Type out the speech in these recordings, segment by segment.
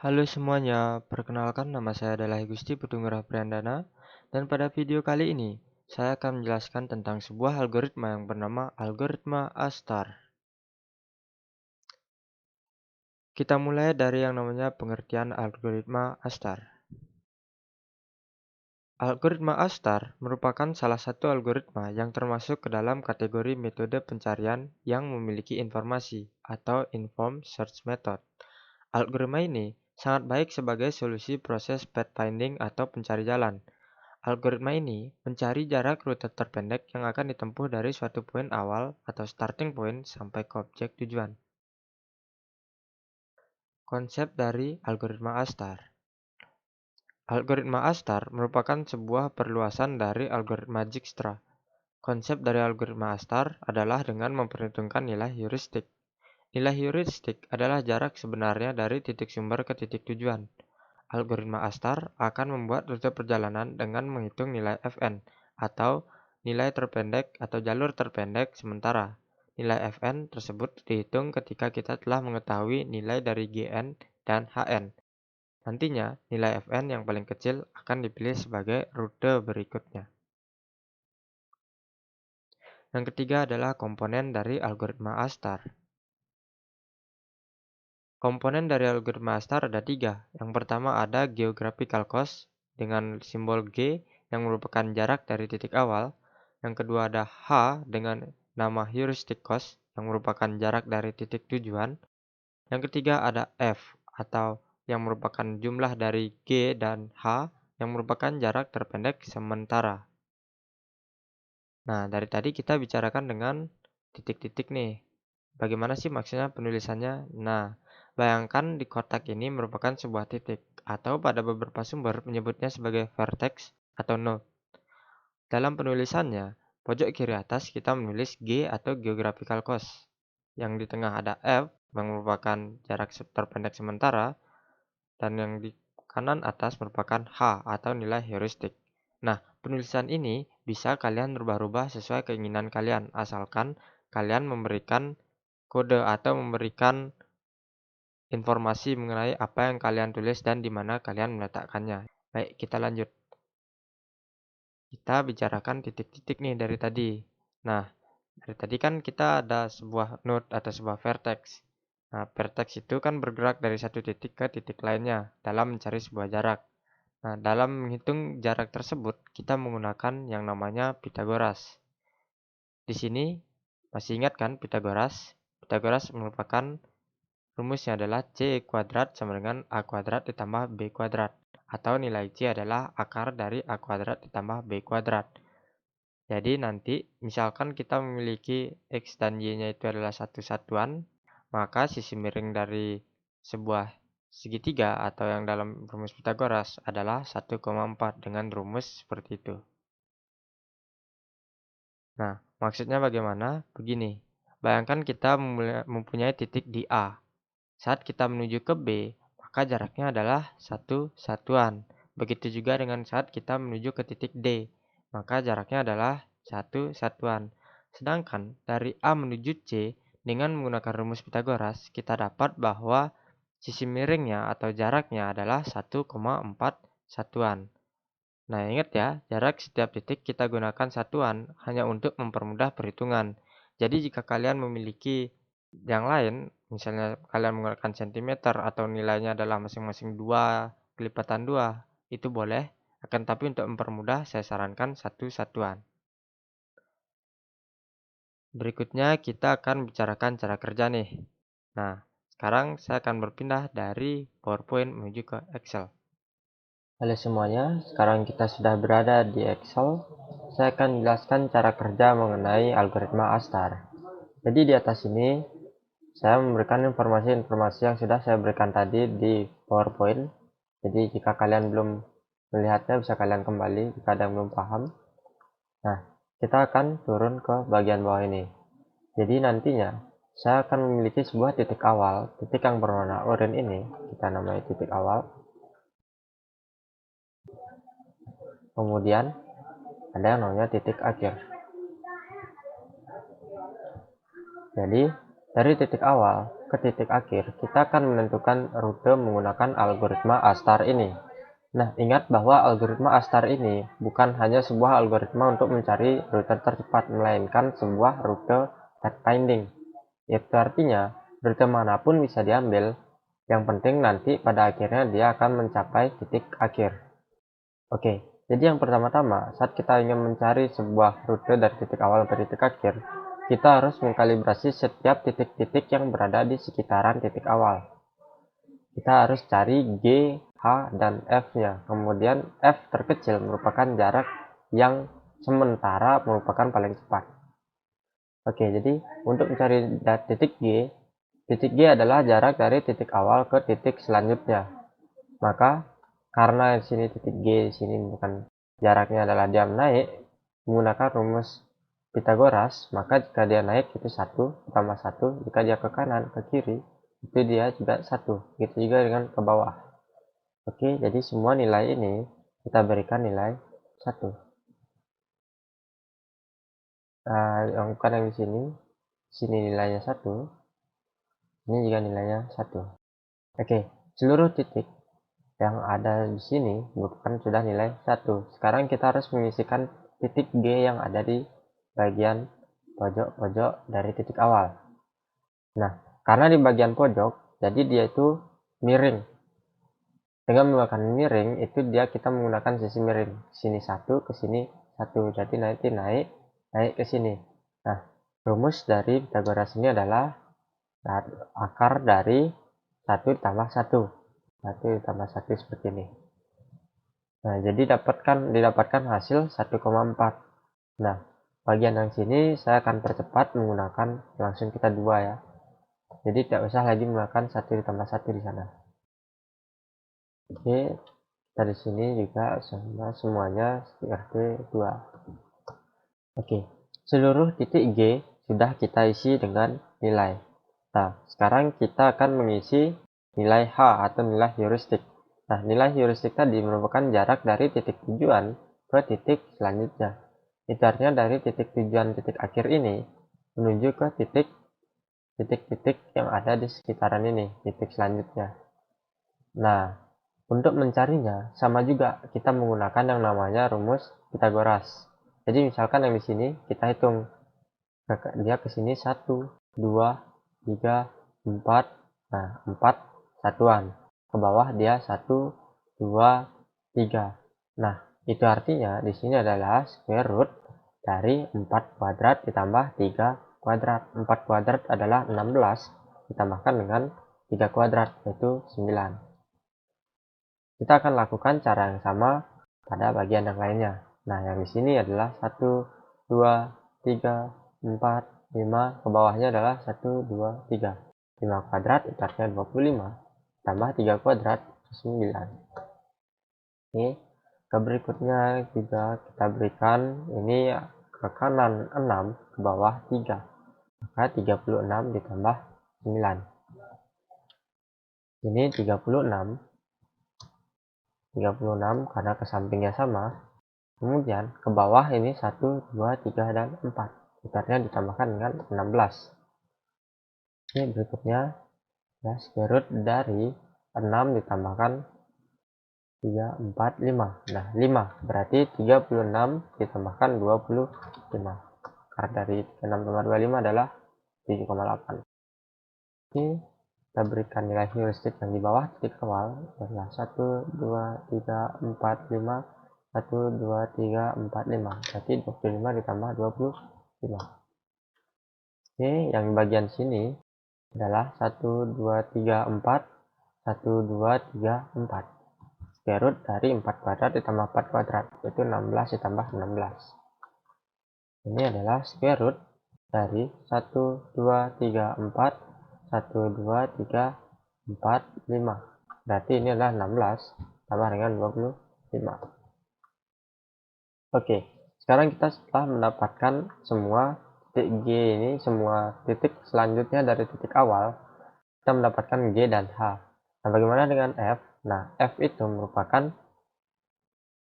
Halo semuanya, perkenalkan nama saya adalah Gusti Putunggurah Priandana, dan pada video kali ini saya akan menjelaskan tentang sebuah algoritma yang bernama algoritma A-star. Kita mulai dari yang namanya pengertian algoritma A-star. Algoritma A-star merupakan salah satu algoritma yang termasuk ke dalam kategori metode pencarian yang memiliki informasi atau informed search method. Algoritma ini sangat baik sebagai solusi proses pathfinding atau pencari jalan. Algoritma ini mencari jarak rute terpendek yang akan ditempuh dari suatu poin awal atau starting point sampai ke objek tujuan. Konsep dari algoritma A-star. Algoritma A-star merupakan sebuah perluasan dari algoritma Dijkstra. Konsep dari algoritma A-star adalah dengan memperhitungkan nilai heuristik. Nilai heuristik adalah jarak sebenarnya dari titik sumber ke titik tujuan. Algoritma A-star akan membuat rute perjalanan dengan menghitung nilai Fn, atau nilai terpendek atau jalur terpendek sementara. Nilai Fn tersebut dihitung ketika kita telah mengetahui nilai dari Gn dan Hn. Nantinya, nilai Fn yang paling kecil akan dipilih sebagai rute berikutnya. Yang ketiga adalah komponen dari algoritma A-star. Komponen dari algoritma A-star ada tiga. Yang pertama ada geographical cost dengan simbol G yang merupakan jarak dari titik awal. Yang kedua ada H dengan nama heuristic cost yang merupakan jarak dari titik tujuan. Yang ketiga ada F atau yang merupakan jumlah dari G dan H yang merupakan jarak terpendek sementara. Nah, dari tadi kita bicarakan dengan titik-titik nih. Bagaimana sih maksudnya penulisannya? Nah, bayangkan di kotak ini merupakan sebuah titik, atau pada beberapa sumber menyebutnya sebagai vertex atau node. Dalam penulisannya, pojok kiri atas kita menulis G atau geographical cost. Yang di tengah ada F, yang merupakan jarak terpendek sementara, dan yang di kanan atas merupakan H atau nilai heuristik. Nah, penulisan ini bisa kalian rubah-rubah sesuai keinginan kalian, asalkan kalian memberikan kode atau memberikan informasi mengenai apa yang kalian tulis dan di mana kalian meletakkannya. Baik, kita lanjut. Kita bicarakan titik-titik nih dari tadi. Nah, dari tadi kan kita ada sebuah node atau sebuah vertex. Nah, vertex itu kan bergerak dari satu titik ke titik lainnya dalam mencari sebuah jarak. Nah, dalam menghitung jarak tersebut, kita menggunakan yang namanya Pythagoras. Di sini, masih ingat kan Pythagoras? Pythagoras merupakan rumusnya adalah C kuadrat sama dengan A kuadrat ditambah B kuadrat. Atau nilai C adalah akar dari A kuadrat ditambah B kuadrat. Jadi nanti misalkan kita memiliki X dan Y-nya itu adalah satu satuan, maka sisi miring dari sebuah segitiga atau yang dalam rumus Pythagoras adalah 1,4 dengan rumus seperti itu. Nah, maksudnya bagaimana? Begini, bayangkan kita mempunyai titik di A. Saat kita menuju ke B, maka jaraknya adalah satu satuan. Begitu juga dengan saat kita menuju ke titik D, maka jaraknya adalah satu satuan. Sedangkan dari A menuju C, dengan menggunakan rumus Pythagoras, kita dapat bahwa sisi miringnya atau jaraknya adalah 1,4 satuan. Nah, ingat ya, jarak setiap titik kita gunakan satuan hanya untuk mempermudah perhitungan. Jadi jika kalian memiliki yang lain, misalnya kalian menggunakan sentimeter atau nilainya adalah masing-masing 2 kelipatan 2, itu boleh. Akan tapi untuk mempermudah saya sarankan satu satuan. Berikutnya kita akan bicarakan cara kerja nih. Nah, sekarang saya akan berpindah dari PowerPoint menuju ke Excel. Halo semuanya, sekarang kita sudah berada di Excel. Saya akan jelaskan cara kerja mengenai algoritma A-star. Jadi di atas ini saya memberikan informasi-informasi yang sudah saya berikan tadi di PowerPoint. Jadi jika kalian belum melihatnya bisa kalian kembali jika ada yang belum paham. Nah, kita akan turun ke bagian bawah ini. Jadi nantinya saya akan memiliki sebuah titik awal, titik yang berwarna oranye ini kita namai titik awal. Kemudian ada yang namanya titik akhir. Jadi Dari titik awal ke titik akhir, kita akan menentukan rute menggunakan algoritma A** ini. Nah, ingat bahwa algoritma A* ini bukan hanya sebuah algoritma untuk mencari rute tercepat, melainkan sebuah rute pathfinding. Itu artinya, rute manapun bisa diambil, yang penting nanti pada akhirnya dia akan mencapai titik akhir. Oke, jadi yang pertama-tama, saat kita ingin mencari sebuah rute dari titik awal ke titik akhir, kita harus mengkalibrasi setiap titik-titik yang berada di sekitaran titik awal. Kita harus cari G, H, dan F-nya. Kemudian F terkecil merupakan jarak yang sementara merupakan paling cepat. Oke, jadi untuk mencari titik G adalah jarak dari titik awal ke titik selanjutnya. Maka karena di sini titik G di sini bukan jaraknya adalah dia naik menggunakan rumus Pitagoras, maka jika dia naik itu 1 tambah 1, jika dia ke kanan ke kiri itu dia juga 1, gitu juga dengan ke bawah. Oke, jadi semua nilai ini kita berikan nilai 1. Nah, yang bukan yang di sini nilainya 1, ini juga nilainya 1. Oke, seluruh titik yang ada di sini merupakan sudah nilai 1. Sekarang kita harus mengisikan titik G yang ada di bagian pojok-pojok dari titik awal. Nah, karena di bagian pojok, jadi dia itu miring. Dengan menggunakan miring, itu kita menggunakan sisi miring. Sini 1, ke sini 1. Jadi nanti naik ke sini. Nah, rumus dari Pitagoras ini adalah akar dari 1 ditambah 1. 1 ditambah 1 seperti ini. Nah, jadi didapatkan hasil 1,4. Nah, bagian yang sini saya akan percepat menggunakan langsung kita 2 ya. Jadi tidak usah lagi menggunakan 1 ditambah 1 di sana. Oke, dari sini juga semuanya seperti 2. Oke, seluruh titik G sudah kita isi dengan nilai. Nah, sekarang kita akan mengisi nilai H atau nilai heuristik. Nah, nilai heuristik tadi merupakan jarak dari titik tujuan ke titik selanjutnya. Itu artinya dari titik tujuan titik akhir ini menuju ke titik-titik yang ada di sekitaran ini, titik selanjutnya. Nah, untuk mencarinya sama juga kita menggunakan yang namanya rumus Pitagoras. Jadi misalkan yang di sini kita hitung dia ke sini 1, 2, 3, 4. Nah, 4 satuan. Ke bawah dia 1, 2, 3. Nah, itu artinya di sini adalah square root dari 4 kuadrat ditambah 3 kuadrat. 4 kuadrat adalah 16 ditambahkan dengan 3 kuadrat yaitu 9. Kita akan lakukan cara yang sama pada bagian yang lainnya. Nah, yang di sini adalah 1, 2, 3, 4, 5. Ke bawahnya adalah 1, 2, 3. 5 kuadrat itu artinya 25 tambah 3 kuadrat 9. Oke, ke berikutnya juga kita berikan ini ke kanan 6, ke bawah 3. Maka 36 ditambah 9. Ini 36 karena ke sampingnya sama. Kemudian ke bawah ini 1, 2, 3, dan 4. Artinya ditambahkan dengan 16. Oke, berikutnya ya square root dari 6 ditambahkan 3, 4, 5. Nah, 5 berarti 36 ditambahkan 25. Akar dari 6 tambah 25 adalah 7,8. Oke, kita berikan nilai heuristik yang di bawah titik awal adalah 1, 2, 3, 4, 5. 1, 2, 3, 4, 5. Berarti 25 ditambah 25. Oke, yang bagian sini adalah 1, 2, 3, 4. 1, 2, 3, 4. Square root dari 4 kuadrat ditambah 4 kuadrat, yaitu 16 ditambah 16. Ini adalah square root dari 1, 2, 3, 4. 1, 2, 3, 4, 5. Berarti ini adalah 16 tambah dengan 25. Oke, sekarang kita setelah mendapatkan semua titik G ini, semua titik selanjutnya dari titik awal, kita mendapatkan G dan H. Nah, bagaimana dengan F? Nah, F itu merupakan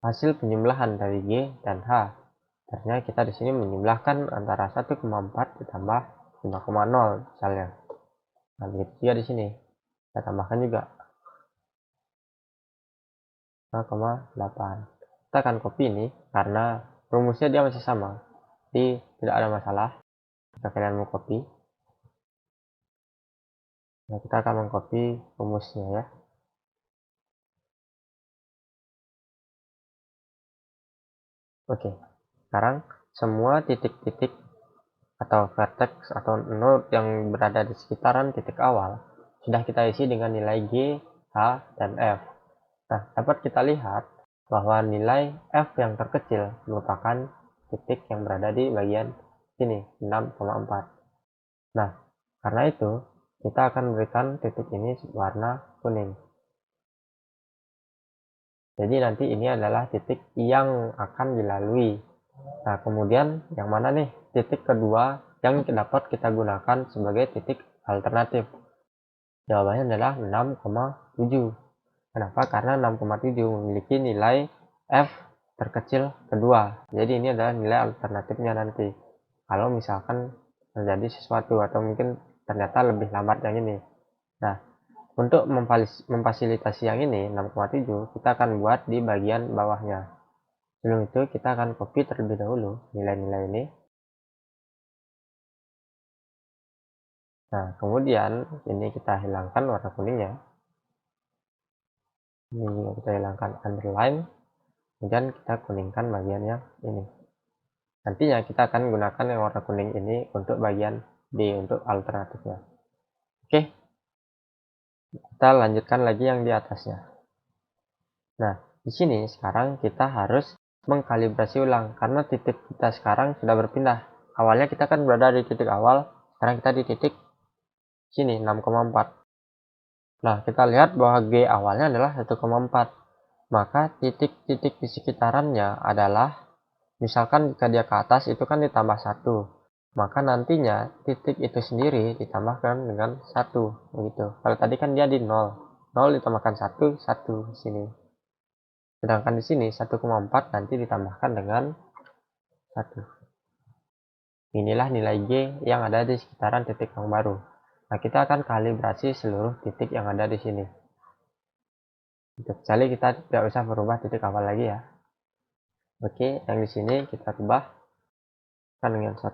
hasil penjumlahan dari G dan H. Artinya kita di sini menjumlahkan antara 1,4 ditambah 5,0 misalnya. Nah, begitu juga di sini. Kita tambahkan juga 0,8. Kita akan copy ini karena rumusnya dia masih sama. Jadi tidak ada masalah jika kalian mau copy. Nah, kita akan mengcopy rumusnya ya. Oke, sekarang semua titik-titik atau vertex atau node yang berada di sekitaran titik awal sudah kita isi dengan nilai G, H, dan F. Nah, dapat kita lihat bahwa nilai F yang terkecil merupakan titik yang berada di bagian sini, 6,4. Nah, karena itu kita akan berikan titik ini warna kuning. Jadi nanti ini adalah titik yang akan dilalui. Nah, kemudian yang mana nih titik kedua yang dapat kita gunakan sebagai titik alternatif? Jawabannya adalah 6,7. Kenapa? Karena 6,7 memiliki nilai F terkecil kedua. Jadi ini adalah nilai alternatifnya nanti. Kalau misalkan terjadi sesuatu atau mungkin ternyata lebih lambat yang ini. Nah, untuk memfasilitasi yang ini 6,7 kita akan buat di bagian bawahnya. Sebelum itu kita akan copy terlebih dahulu nilai-nilai ini. Nah, kemudian ini kita hilangkan warna kuningnya. Ini kita hilangkan underline. Kemudian kita kuningkan bagian yang ini. Nantinya kita akan gunakan yang warna kuning ini untuk bagian D, untuk alternatifnya. Oke, kita lanjutkan lagi yang di atasnya. Nah, di sini sekarang kita harus mengkalibrasi ulang karena titik kita sekarang sudah berpindah. Awalnya kita kan berada di titik awal, sekarang kita di titik sini 6,4. Nah, kita lihat bahwa G awalnya adalah 1,4. Maka titik-titik di sekitarannya adalah, misalkan jika dia ke atas itu kan ditambah 1. Maka nantinya titik itu sendiri ditambahkan dengan 1. Begitu. Kalau tadi kan dia di 0. 0 ditambahkan 1, 1 di sini. Sedangkan di sini 1,4 nanti ditambahkan dengan 1. Inilah nilai G yang ada di sekitaran titik yang baru. Nah, kita akan kalibrasi seluruh titik yang ada di sini. Kecuali kita tidak usah merubah titik awal lagi ya. Oke, yang di sini kita rubah kan dengan 1.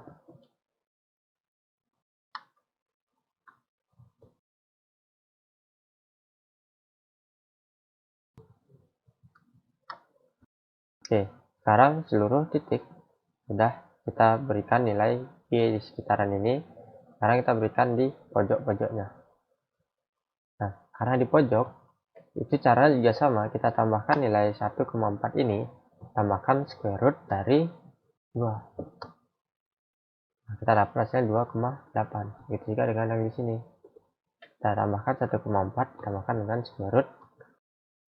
Oke, sekarang seluruh titik sudah kita berikan nilai G di sekitaran ini. Sekarang kita berikan di pojok-pojoknya. Nah, karena di pojok itu cara juga sama, kita tambahkan nilai 1,4 ini, tambahkan square root dari 2. Nah, kita dapat hasilnya 2,8. Begitu juga dengan yang di sini. Kita tambahkan 1,4 tambahkan dengan square root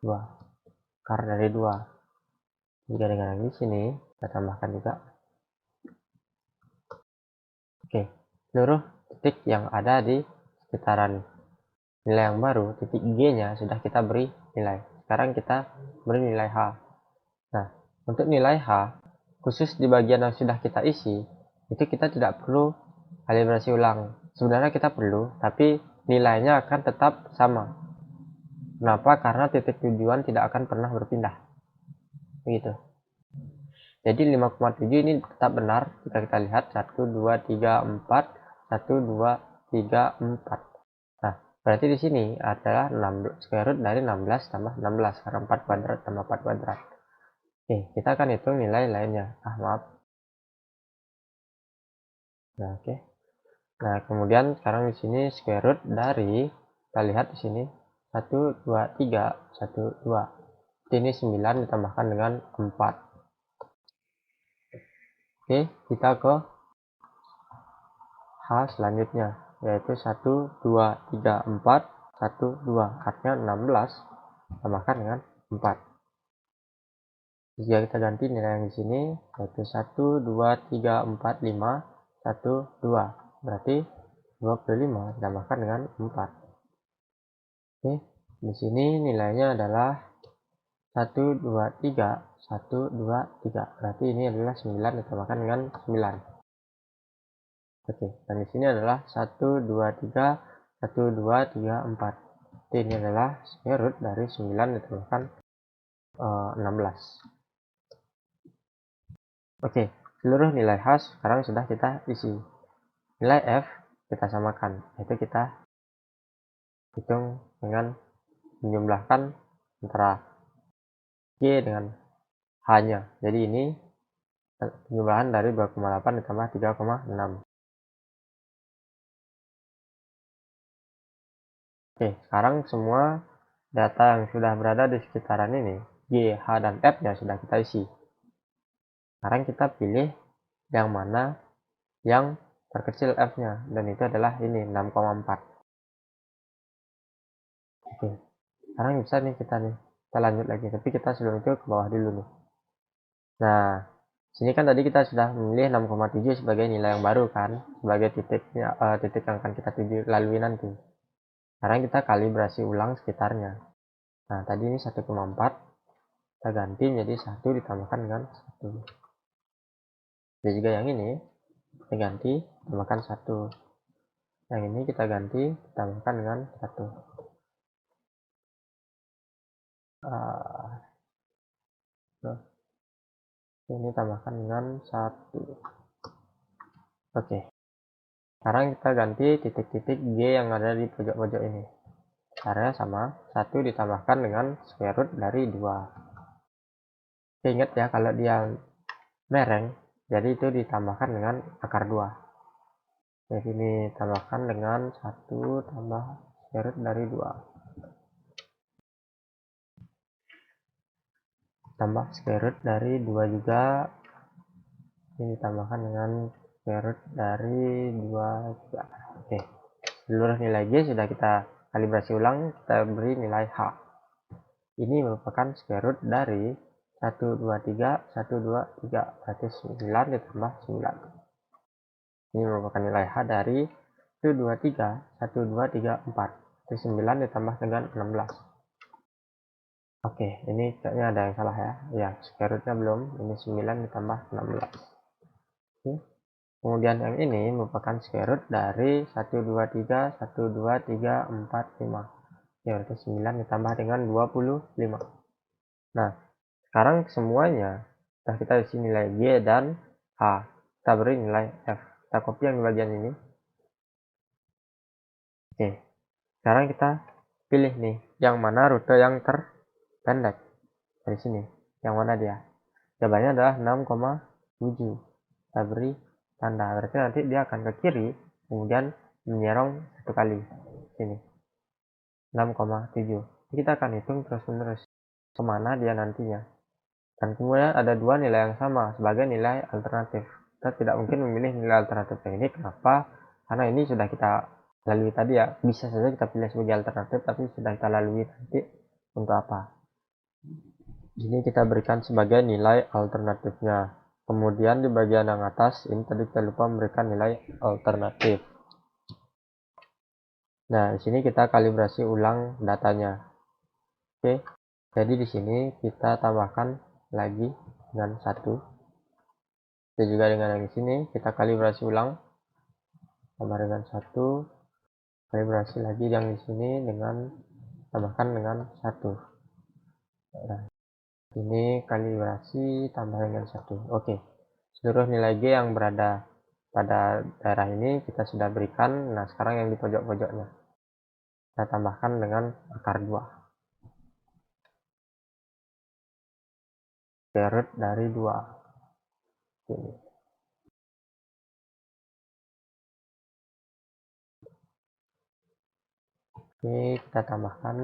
2. Akar dari 2. Juga dengan yang di sini kita tambahkan juga. Oke, seluruh titik yang ada di sekitaran nilai yang baru, titik G-nya sudah kita beri nilai. Sekarang kita beri nilai H. Nah, untuk nilai H, khusus di bagian yang sudah kita isi, itu kita tidak perlu kalibrasi ulang. Sebenarnya kita perlu, tapi nilainya akan tetap sama. Kenapa? Karena titik tujuan tidak akan pernah berpindah. Begitu. Jadi 5,7 ini tetap benar jika kita lihat 1, 2, 3, 4, 1, 2, 3, 4. Nah, berarti di sini adalah 16, square root dari 16 tambah 16 karena 4 kuadrat tambah 4 kuadrat. Oke, kita akan hitung nilai lainnya. Maaf. Nah, oke. Nah, kemudian sekarang di sini square root dari, kita lihat di sini 1, 2, 3, 1, 2. Ini 9 ditambahkan dengan 4. Oke, kita ke H selanjutnya, yaitu 1, 2, 3, 4, 1, 2. Artinya 16 tambahkan dengan 4. Jika kita ganti nilai yang di sini, yaitu 1, 2, 3, 4, 5, 1, 2. Berarti 25 ditambahkan dengan 4. Oke, di sini nilainya adalah 1, 2, 3, 1, 2, 3. Berarti ini adalah 9 ditambahkan dengan 9. Oke, dan di sini adalah 1, 2, 3, 1, 2, 3, 4. Jadi ini adalah square root dari 9 ditambahkan 16. Oke, seluruh nilai H sekarang sudah kita isi. Nilai F kita samakan, yaitu kita hitung dengan menjumlahkan antara G dengan H-nya. Jadi ini penjumlahan dari 2,8 ditambah 3,6. Oke, sekarang semua data yang sudah berada di sekitaran ini, G, H, dan F-nya sudah kita isi. Sekarang kita pilih yang mana yang terkecil F-nya, dan itu adalah ini, 6,4. Oke, sekarang bisa nih kita lanjut lagi, tapi kita sebelum itu ke bawah dulu nih. Nah, sini kan tadi kita sudah memilih 6,7 sebagai nilai yang baru kan, sebagai titik yang akan kita lalui nanti. Sekarang kita kalibrasi ulang sekitarnya. Nah, tadi ini 1,4, kita ganti menjadi 1 ditambahkan dengan 1. Dan juga yang ini kita ganti tambahkan 1. Yang ini kita ganti tambahkan dengan 1. Ini tambahkan dengan 1. Oke, sekarang kita ganti titik-titik G yang ada di pojok-pojok ini. Caranya sama, 1 ditambahkan dengan square root dari 2. Oke, ingat ya, kalau dia mereng, jadi itu ditambahkan dengan akar 2. Jadi ini tambahkan dengan 1 tambah square root dari 2. Tambah square root dari 2 juga. Ini ditambahkan dengan square root dari 2 juga. Oke, seluruh nilai G sudah kita kalibrasi ulang, kita beri nilai H. Ini merupakan square root dari 1, 2, 3, 1, 2, 3, berarti 9 ditambah 9. Ini merupakan nilai H dari 1, 2, 3, 1, 2, 3, 4. Jadi 9 ditambah dengan 16. Oke, ini kayaknya ada yang salah ya. Ya, square rootnya belum. Ini 9 ditambah 16. Oke. Kemudian yang ini merupakan square root dari 1, 2, 3, 1, 2, 3, 4, 5. Ya, berarti 9 ditambah dengan 25. Nah, sekarang semuanya sudah kita isi nilai G dan H. Kita beri nilai F. Kita copy yang di bagian ini. Oke, sekarang kita pilih nih, yang mana rute yang terpendek. Dari sini, yang mana dia? Jawabannya adalah 6,7. Kita beri tanda, berarti nanti dia akan ke kiri, kemudian menyerong satu kali. Sini, 6,7. Kita akan hitung terus-menerus kemana dia nantinya. Dan kemudian ada dua nilai yang sama sebagai nilai alternatif. Kita tidak mungkin memilih nilai alternatif yang ini. Kenapa? Karena ini sudah kita lalui tadi ya. Bisa saja kita pilih sebagai alternatif, tapi sudah kita lalui nanti untuk apa. Ini kita berikan sebagai nilai alternatifnya. Kemudian di bagian yang atas, ini tadi kita lupa memberikan nilai alternatif. Nah, di sini kita kalibrasi ulang datanya. Oke, jadi di sini kita tambahkan lagi dengan 1. Dan juga dengan yang di sini kita kalibrasi ulang, tambah dengan 1, kalibrasi lagi yang di sini dengan tambahkan dengan 1. Nah, ini kalibrasi tambah dengan 1. Oke, seluruh nilai G yang berada pada daerah ini kita sudah berikan. Nah, sekarang yang di pojok-pojoknya kita tambahkan dengan akar 2. Square root dari 2. Ini. Oke, kita tambahkan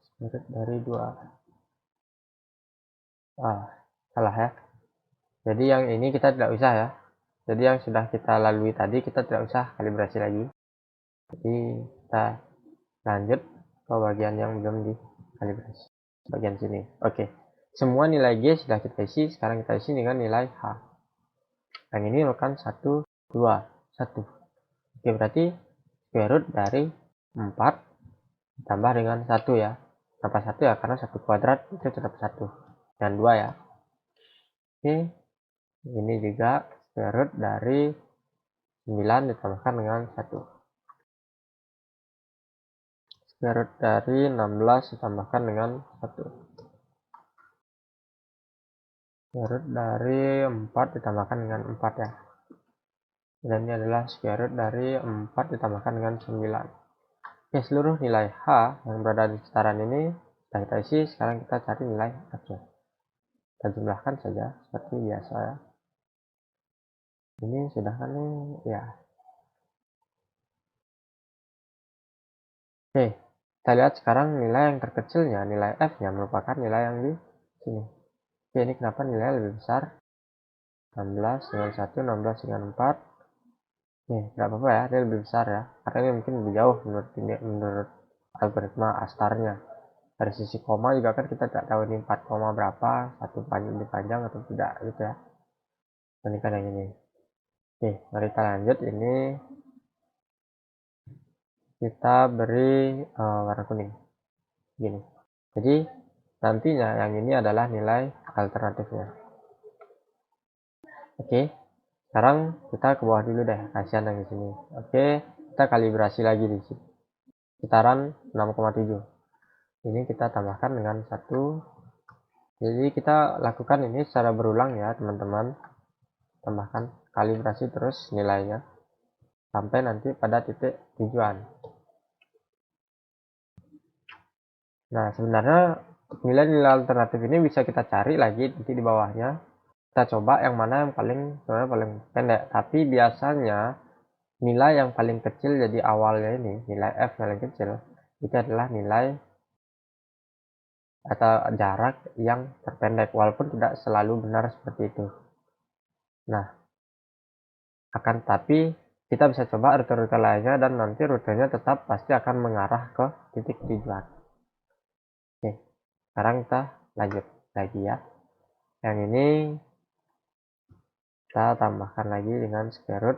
square root dari 2. Salah ya. Jadi yang ini kita tidak usah ya. Jadi yang sudah kita lalui tadi kita tidak usah kalibrasi lagi. Jadi kita lanjut ke bagian yang belum dikalibrasi. Bagian sini. Oke. Semua nilai G sudah kita isi. Sekarang kita isi dengan nilai H. Yang ini merupakan 1, 2, 1. Oke, berarti square root dari 4 ditambah dengan 1 ya. Kenapa 1 ya? Karena 1 kuadrat itu tetap 1. Dan 2 ya. Oke. Ini juga square root dari 9 ditambahkan dengan 1. Square root dari 16 ditambahkan dengan 1. Square root dari 4 ditambahkan dengan 4 ya. Dan ini adalah square root dari 4 ditambahkan dengan 9. Oke, seluruh nilai H yang berada di sekitaran ini sudah kita isi. Sekarang kita cari nilai F nya. Kita jumlahkan saja seperti biasa ya. Ini sudah kan nih ya. Oke, kita lihat sekarang nilai yang terkecilnya, nilai F nya merupakan nilai yang di sini. Oke, ini kenapa nilai lebih besar? 16 dengan 1, 16 dengan 4. Oke, nggak apa-apa ya, dia lebih besar ya. Karena ini mungkin lebih jauh menurut algoritma astarnya. Dari sisi koma juga kan kita tidak tahu ini 4 koma berapa, satu panjang lebih panjang atau tidak gitu ya. Bandingkan yang ini. Oke, mari kita lanjut. Ini kita beri warna kuning gini. Jadi nantinya yang ini adalah nilai alternatifnya. Oke, sekarang kita ke bawah dulu deh, kasihan yang di sini. Oke, kita kalibrasi lagi di sini. Sekitaran 6,7. Ini kita tambahkan dengan 1. Jadi kita lakukan ini secara berulang ya teman-teman. Tambahkan kalibrasi terus nilainya sampai nanti pada titik tujuan. Nah, sebenarnya nilai-nilai alternatif ini bisa kita cari lagi nanti di bawahnya. Kita coba yang mana yang sebenarnya paling pendek. Tapi biasanya nilai yang paling kecil jadi awalnya ini, nilai F paling kecil, itu adalah nilai atau jarak yang terpendek, walaupun tidak selalu benar seperti itu. Nah, akan tapi kita bisa coba rute-rute lainnya dan nanti rutenya tetap pasti akan mengarah ke titik tujuan. Oke, sekarang kita lanjut lagi ya. Yang ini kita tambahkan lagi dengan square root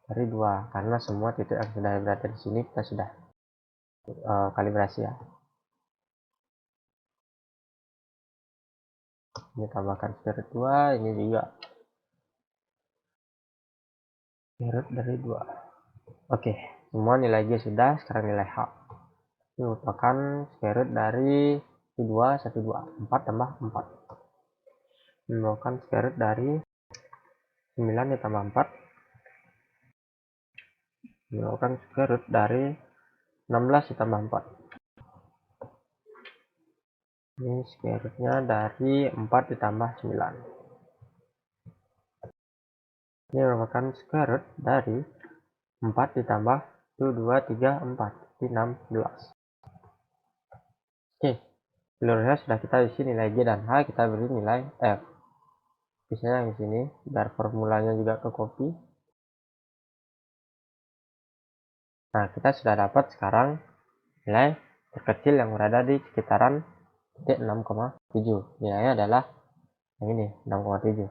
dari 2 karena semua titik yang sudah berada di sini kita sudah kalibrasi ya. Ini tambahkan square root 2, ini juga square root dari 2. Oke, semua nilai G sudah, sekarang nilai H. Ini merupakan square root dari 2, 1, 2, 4 tambah 4. Ini merupakan square root dari 9 ditambah 4. Ini merupakan square root dari 16 ditambah 4. Ini square rootnya dari 4 ditambah 9. Ini merupakan square root dari 4 ditambah 1, 2, 3, 4. Jadi 16. Oke, seluruhnya sudah kita isi nilai G dan H, kita beri nilai F. Biasanya yang di sini, biar formulanya juga ke copy. Nah, kita sudah dapat sekarang nilai terkecil yang berada di sekitaran titik 6,7. Nilainya adalah yang ini, 6,7.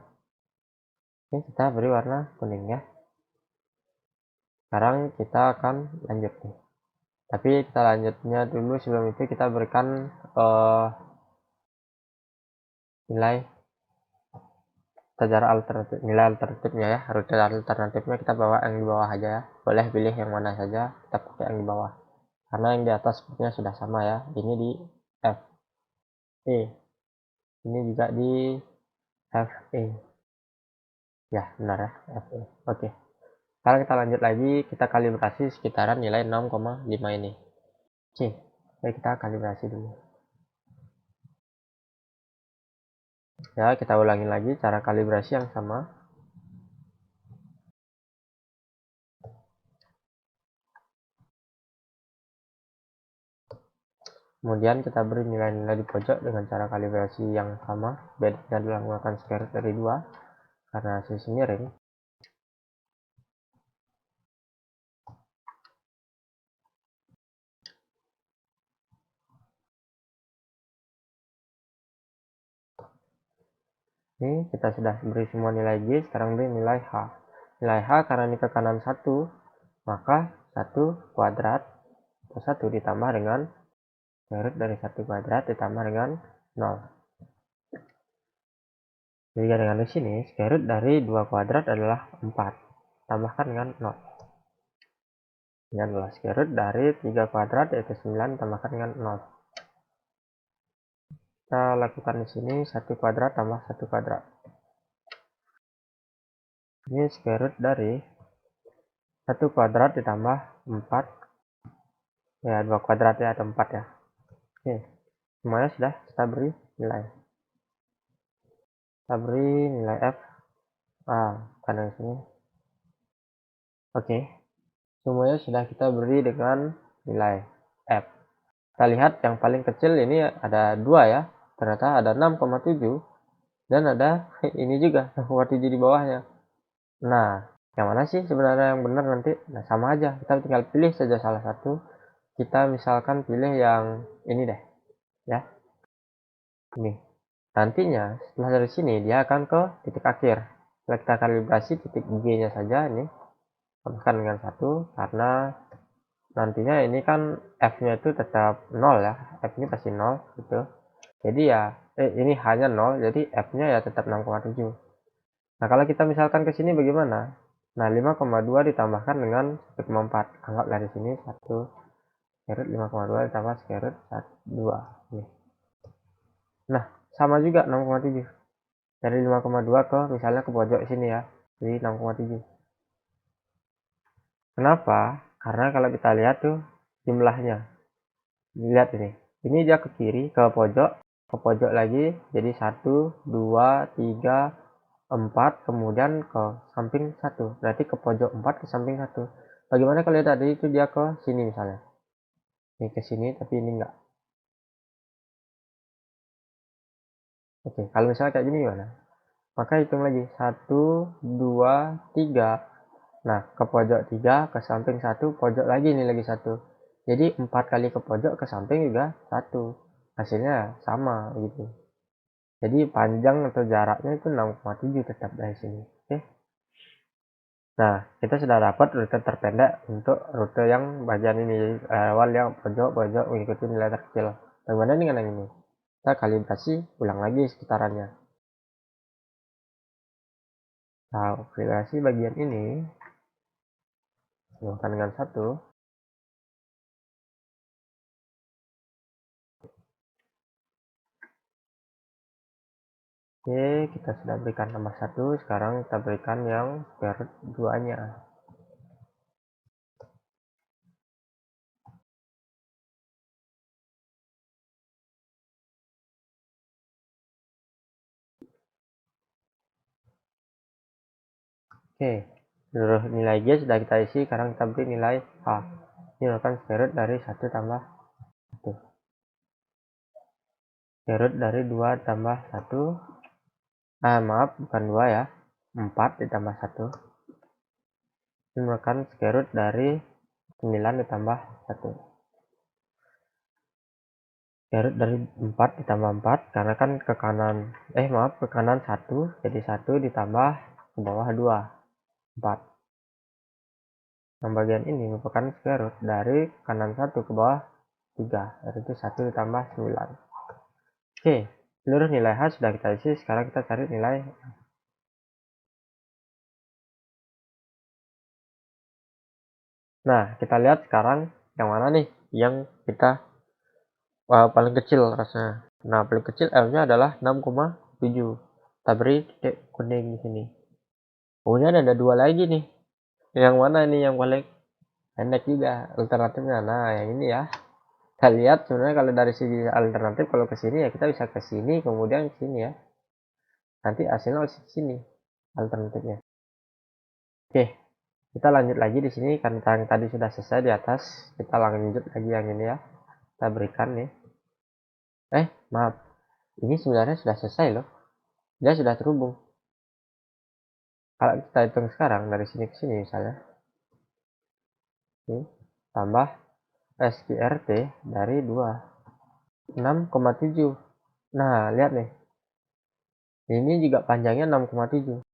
Oke, kita beri warna kuning ya. Sekarang kita akan lanjut nih. Tapi kita lanjutnya dulu, sebelum itu kita berikan nilai secara alternatif, nilai alternatifnya ya. Rute alternatifnya kita bawa yang di bawah aja ya. Boleh pilih yang mana saja, kita pakai yang di bawah. Karena yang di atas sepertinya sudah sama ya. Ini di F E. Ini juga di F E. Ya, benar ya, F E. Oke. Sekarang kita lanjut lagi, kita kalibrasi sekitaran nilai 6,5 ini. Oke, baik, kita kalibrasi dulu. Ya, kita ulangi lagi cara kalibrasi yang sama. Kemudian kita beri nilai-nilai di pojok dengan cara kalibrasi yang sama. Bedanya adalah menggunakan square root dari 2 karena sisi miring. Ini kita sudah beri semua nilai G, sekarang beri nilai H. Nilai H karena ini ke kanan 1, maka 1 kuadrat atau 1 ditambah dengan square root dari 1 kuadrat ditambah dengan 0. Jadi dengan di sini square root dari 2 kuadrat adalah 4. Tambahkan dengan 0. Ini adalah square root dari 3 kuadrat, yaitu 9 tambahkan dengan 0. Kita lakukan di sini 1 kuadrat tambah 1 kuadrat. Ini square root dari 1 kuadrat ditambah 4. Ya, 2 kuadrat ya, atau 4 ya. Oke, semuanya sudah kita beri nilai. Kita beri nilai F. Karena sini. Oke, semuanya sudah kita beri dengan nilai F. Kita lihat yang paling kecil ini ada 2 ya. Ternyata ada 6,7 dan ada ini juga 6,7 di bawahnya. Nah, yang mana sih sebenarnya yang benar nanti? Nah, sama aja. Kita tinggal pilih saja salah satu. Kita misalkan pilih yang ini deh, ya. Ini. Nantinya setelah dari sini dia akan ke titik akhir. Setelah kita kalibrasi titik G-nya saja ini. Tambahkan dengan 1 karena nantinya ini kan F-nya itu tetap 0 ya. F ini pasti 0 gitu. Jadi ya ini hanya 0, jadi F-nya ya tetap 6,7. Nah, kalau kita misalkan ke sini bagaimana? Nah, 5,2 ditambahkan dengan 1,4. Anggap dari sini 1 square root 5,2 ditambah square root 2. Nah, sama juga 6,7. Dari 5,2 ke misalnya ke pojok sini ya. Jadi 6,7. Kenapa? Karena kalau kita lihat tuh jumlahnya. Lihat ini. Ini dia ke kiri, ke pojok lagi. Jadi 1, 2, 3, 4, kemudian ke samping 1. Berarti ke pojok 4 ke samping 1. Bagaimana kalau tadi itu dia ke sini misalnya. Ini ke sini tapi ini enggak. Oke, kalau misalnya kayak gini gimana? Maka hitung lagi 1, 2, 3. Nah, ke pojok 3, ke samping 1, pojok lagi ini lagi 1. Jadi 4 kali ke pojok, ke samping juga 1. Hasilnya sama gitu. Jadi panjang atau jaraknya itu 6,7 tetap dari sini. Oke. Nah, kita sudah dapat rute terpendek untuk rute yang bagian ini. Jadi awal yang pojok mengikuti nilai terkecil. Bagaimana dengan yang ini? Kita kalibrasi ulang lagi sekitarannya. Nah, kalibrasi bagian ini samakan dengan 1. Oke, kita sudah berikan tambah 1. Sekarang kita berikan yang square root 2-nya. Oke, seluruh nilai G sudah kita isi. Sekarang kita beri nilai H. Ini merupakan square root dari 1 tambah 1. Square root dari 2 tambah 1. Maaf, bukan 2 ya. 4 ditambah 1. Ini merupakan square root dari 9 ditambah 1. Square root dari 4 ditambah 4. Karena kan ke kanan, ke kanan 1. Jadi 1 ditambah ke bawah 2. 4. Yang bagian ini merupakan square root dari kanan 1 ke bawah 3. Yaitu 1 ditambah 9. Oke, seluruh nilai H sudah kita isi. Sekarang kita cari nilai. Nah, kita lihat sekarang yang mana nih yang kita paling kecil rasanya. Nah, paling kecil L-nya adalah 6,7. Kita beri titik kuning di sini. Kemudian ada 2 lagi nih. Yang mana ini yang paling pendek juga alternatifnya? Nah, yang ini ya. Kita lihat sebenarnya kalau dari segi alternatif, kalau ke sini ya kita bisa ke sini kemudian ke sini ya. Nanti hasilnya di sini alternatifnya. Oke, kita lanjut lagi di sini karena yang tadi sudah selesai di atas. Kita lanjut lagi yang ini ya. Kita berikan nih. Maaf. Ini sebenarnya sudah selesai loh. Dia sudah terhubung. Kalau kita hitung sekarang dari sini ke sini misalnya. Ini tambah SQRT dari 2. 6,7. Nah, lihat nih. Ini juga panjangnya 6,7.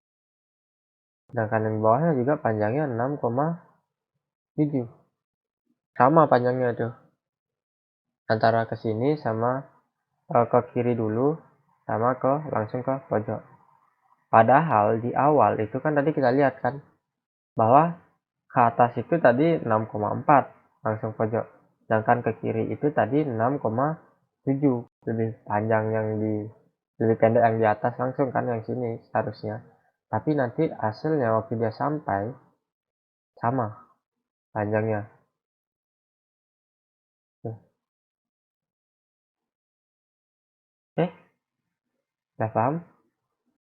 Sedangkan yang bawahnya juga panjangnya 6,7. Sama panjangnya tuh. Antara ke sini sama ke kiri dulu sama ke langsung ke pojok. Padahal di awal itu kan tadi kita lihat kan bahwa ke atas itu tadi 6,4 langsung pojok, sedangkan ke kiri itu tadi 6,7, lebih panjang lebih pendek yang di atas langsung kan, yang sini seharusnya. Tapi nanti hasilnya waktu dia sampai sama panjangnya. Udah paham?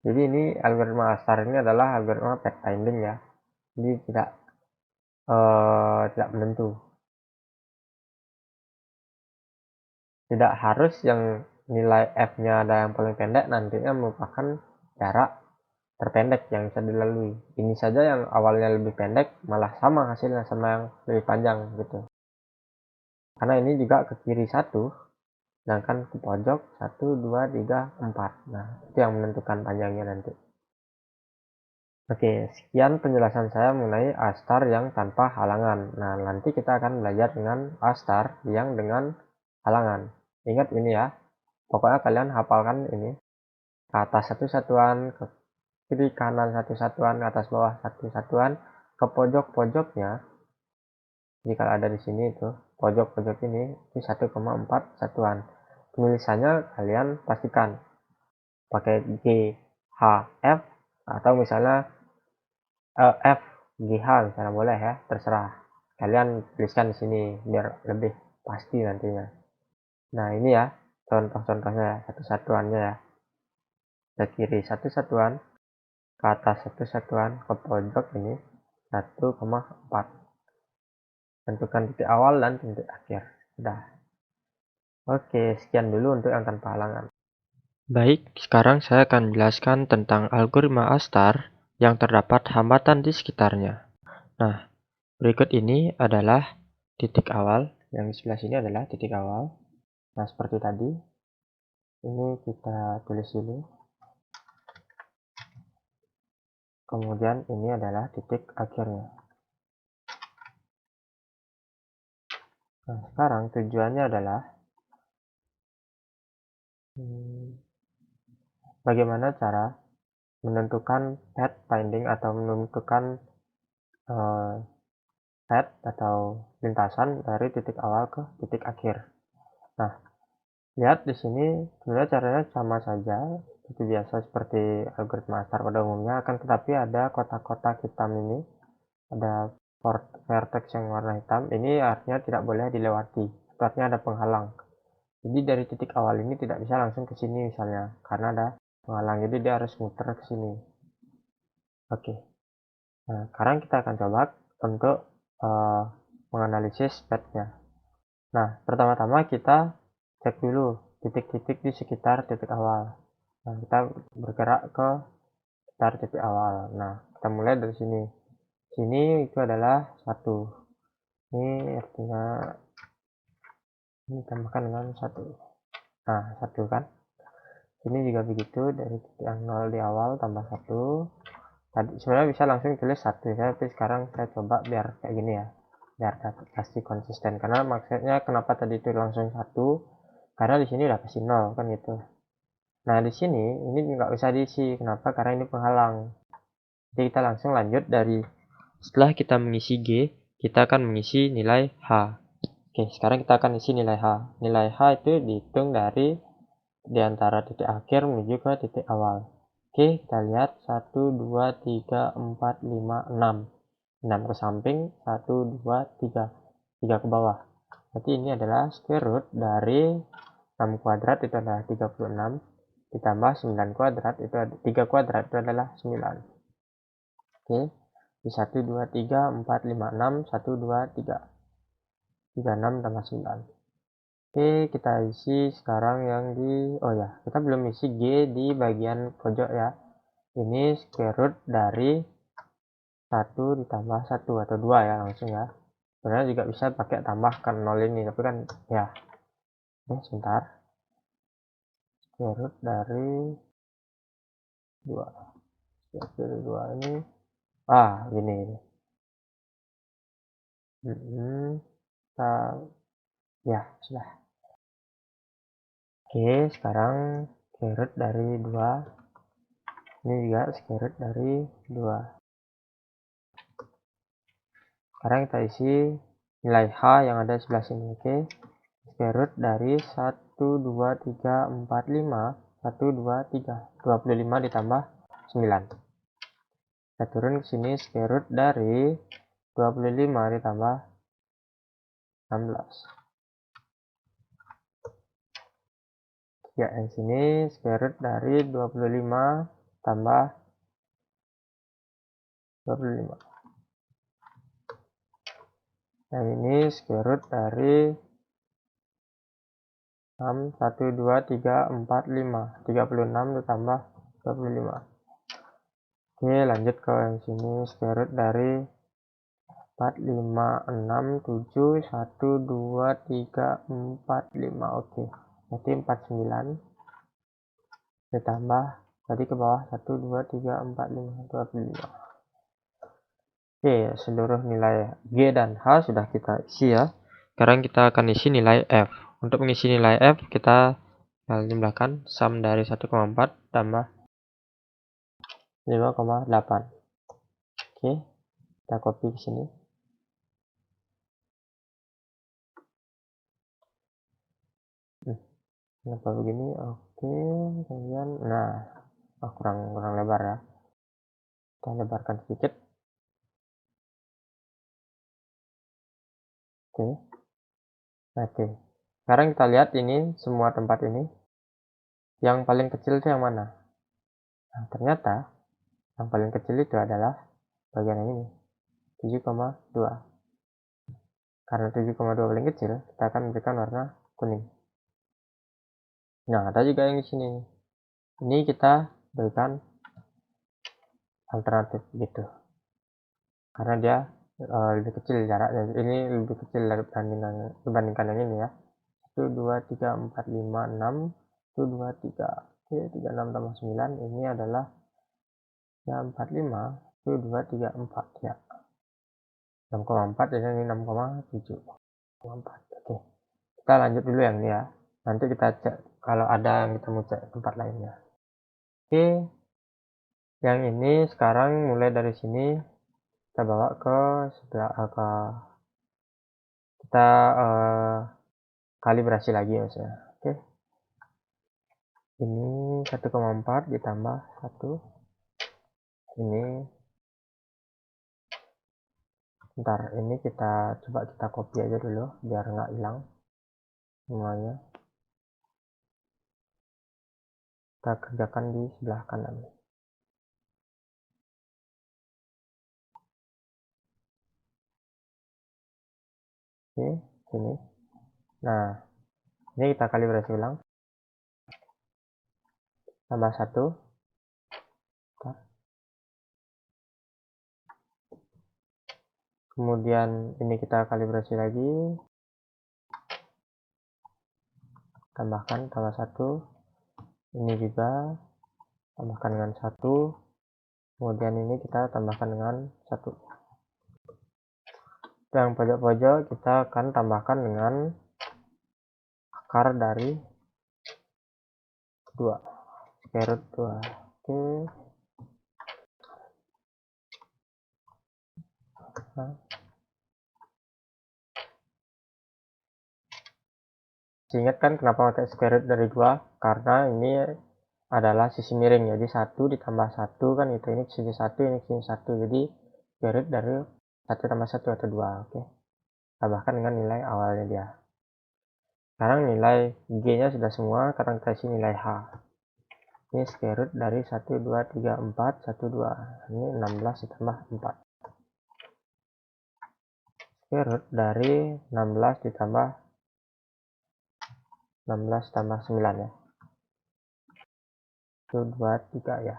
Jadi ini algoritma ASTAR ini adalah algoritma pathfinding ya. Jadi tidak menentu. Tidak harus yang nilai f-nya ada yang paling pendek nantinya merupakan jarak terpendek yang bisa dilalui. Ini saja yang awalnya lebih pendek malah sama hasilnya sama yang lebih panjang gitu. Karena ini juga ke kiri 1, sedangkan ke pojok 1, 2, 3, 4. Nah, itu yang menentukan panjangnya nanti. Oke, sekian penjelasan saya mengenai ASTAR yang tanpa halangan. Nah, nanti kita akan belajar dengan ASTAR yang dengan halangan. Ingat ini ya, pokoknya kalian hafalkan ini. Ke atas satu satuan, ke kiri kanan satu satuan, ke atas bawah satu satuan, ke pojok-pojoknya. Jika ada di sini itu, pojok-pojok ini itu 1,4 satuan. Penulisannya kalian pastikan pakai G, H, F, atau misalnya F, GH misalnya boleh ya, terserah. Kalian tuliskan di sini biar lebih pasti nantinya. Nah ini ya contoh-contohnya ya, satu satuannya ya. Ke kiri satu satuan, ke atas satu satuan, ke pojok ini 1,4. Tentukan titik awal dan titik akhir. Sudah. Oke, sekian dulu untuk yang tanpa halangan. Baik, sekarang saya akan menjelaskan tentang algoritma ASTAR yang terdapat hambatan di sekitarnya. Nah, berikut ini adalah titik awal, yang di sebelah sini adalah titik awal. Nah, seperti tadi, ini kita tulis dulu. Kemudian ini adalah titik akhirnya. Nah, sekarang tujuannya adalah bagaimana cara menentukan path finding atau menentukan path atau lintasan dari titik awal ke titik akhir. Nah, lihat di sini sebenarnya caranya sama saja seperti biasa seperti algoritma ASTAR pada umumnya, akan tetapi ada kotak-kotak hitam ini, ada vertex yang warna hitam, ini artinya tidak boleh dilewati, artinya ada penghalang. Jadi dari titik awal ini tidak bisa langsung ke sini misalnya, karena ada penghalang, jadi dia harus muter ke sini. Oke, nah sekarang kita akan coba untuk menganalisis path-nya. Nah, pertama-tama kita cek dulu titik-titik di sekitar titik awal. Nah, kita bergerak ke sekitar titik awal. Nah, kita mulai dari sini. Sini itu adalah 1. Ini artinya ini tambahkan dengan 1. Nah, 1 kan. Sini juga begitu, dari titik yang 0 di awal tambah 1. Tadi sebenarnya bisa langsung tulis 1 ya, tapi sekarang saya coba biar kayak gini ya. Biar pasti konsisten. Karena maksudnya kenapa tadi itu langsung 1? Karena di sini udah kasih 0 kan gitu. Nah, di sini ini nggak usah diisi. Kenapa? Karena ini penghalang. Jadi kita langsung lanjut dari setelah kita mengisi G, kita akan mengisi nilai H. Oke, sekarang kita akan isi nilai H. Nilai H itu dihitung dari di antara titik akhir menuju ke titik awal. Oke, kita lihat 1, 2, 3, 4, 5, 6. 6 ke samping, 1, 2, 3. 3 ke bawah. Berarti ini adalah square root dari 6 kuadrat itu adalah 36. Ditambah 9 kuadrat itu ada 3 kuadrat itu adalah 9. Oke, di 1, 2, 3, 4, 5, 6, 1, 2, 3. 36 tambah 9. Oke, kita isi sekarang yang di, oh ya, kita belum isi G di bagian pojok ya. Ini square root dari 1 ditambah 1 atau 2 ya langsung ya. Sebenarnya juga bisa pakai tambahkan 0 ini, tapi kan ya. Oke, sebentar. Square root dari 2. Square root 2 ini, gini. Ya, sudah. Oke, sekarang square root dari 2. Ini juga square root dari 2. Sekarang kita isi nilai H yang ada di sebelah sini. Oke. Square root dari 1, 2, 3, 4, 5. 1, 2, 3. 25 ditambah 9. Kita turun ke sini, square root dari 25 ditambah 16. Ya, yang sini square root dari 25 tambah 25. Yang ini square root dari 6, 1, 2, 3, 4, 5. 36 ditambah 25. Oke, lanjut ke yang sini, square root dari 4, 5, 6, 7, 1, 2, 3, 4, 5. Oke, berarti 49 ditambah tadi ke bawah 1, 2, 3, 4, 5, 25. Oke, seluruh nilai G dan H sudah kita isi ya. Sekarang kita akan isi nilai F. Untuk mengisi nilai F, kita jumlahkan sum dari 1,4 tambah 5,8. Oke, kita copy ke sini. Kenapa begini? Oke, kemudian kurang lebar ya. Kita lebarkan sedikit. Oke. Sekarang kita lihat ini semua tempat ini. Yang paling kecil itu yang mana? Nah, ternyata yang paling kecil itu adalah bagian yang ini, 7,2. Karena 7,2 paling kecil, kita akan berikan warna kuning. Nah, ada juga yang di sini. Ini kita berikan alternatif gitu. Karena dia lebih kecil jaraknya. Ini lebih kecil dibandingkan yang ini ya. 1, 2, 3, 4, 5, 6. 1, 2, 3. Oke, 3, 6 tambah 9. Ini adalah 45. 1, 2, 3, 4 ya. 6,4 dan ini 6,7. 4. Oke. Kita lanjut dulu yang ini ya. Nanti kita cek kalau ada yang kita mau cek tempat lainnya. Oke. Yang ini sekarang mulai dari sini kita bawa ke sebelah kita kalibrasi lagi ya. Oke. Ini 1,4 ditambah 1. Ini ntar ini kita coba kita copy aja dulu biar nggak hilang semuanya. Kita kerjakan di sebelah kanan. Oke, sini. Nah, ini kita kalibrasi ulang. Tambah 1. Kemudian ini kita kalibrasi lagi. Tambahkan tambah 1. Ini juga tambahkan dengan 1. Kemudian ini kita tambahkan dengan 1. Yang pojok-pojok kita akan tambahkan dengan akar dari 2. Square root 2. Oke. Ingat kan kenapa pakai square root dari 2? Karena ini adalah sisi miring. Jadi 1 ditambah 1 kan itu. Ini sisi 1, ini sisi 1. Jadi square root dari 1 tambah 1 atau 2. Oke. Tambahkan dengan nilai awalnya dia. Sekarang nilai G-nya sudah semua. Sekarang kita isi nilai H. Ini square root dari 1, 2, 3, 4, 1, 2. Ini 16 ditambah 4. Square root dari 16 ditambah 16 tambah 9 ya. 1, 2, 3 ya.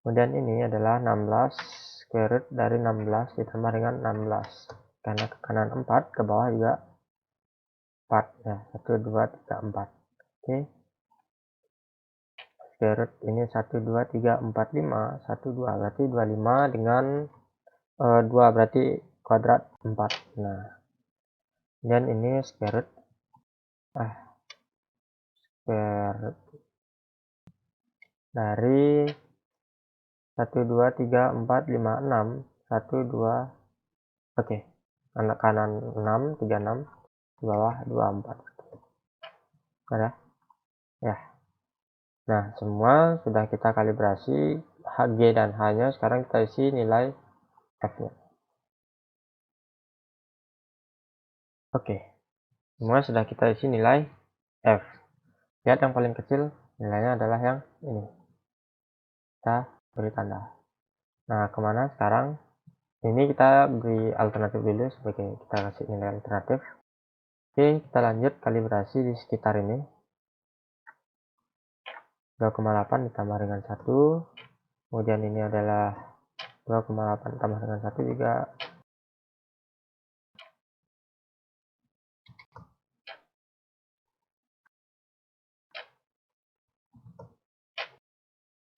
Kemudian ini adalah 16 square root dari 16 ditambah dengan 16. Karena ke kanan 4, ke bawah juga 4 ya. 1, 2, 3, 4. Oke. Square root ini 1, 2, 3, 4, 5. 1, 2 berarti 25 dengan 2 berarti kuadrat 4. Nah. Dan ini square root dari 1, 2, 3, 4, 5, 6. 1, 2, Oke, anak kanan 6, 36, di bawah 24. Ada? Ya. Nah, semua sudah kita kalibrasi G dan H-nya. Sekarang kita isi nilai F-nya. Oke, semua sudah kita isi nilai F. Lihat yang paling kecil, nilainya adalah yang ini. Kita beri tanda. Nah, kemana sekarang? Ini kita beri alternatif dulu sebagai kita kasih nilai alternatif. Oke, kita lanjut kalibrasi di sekitar ini. 2,8 ditambah dengan 1. Kemudian ini adalah 2,8 tambah dengan 1 juga.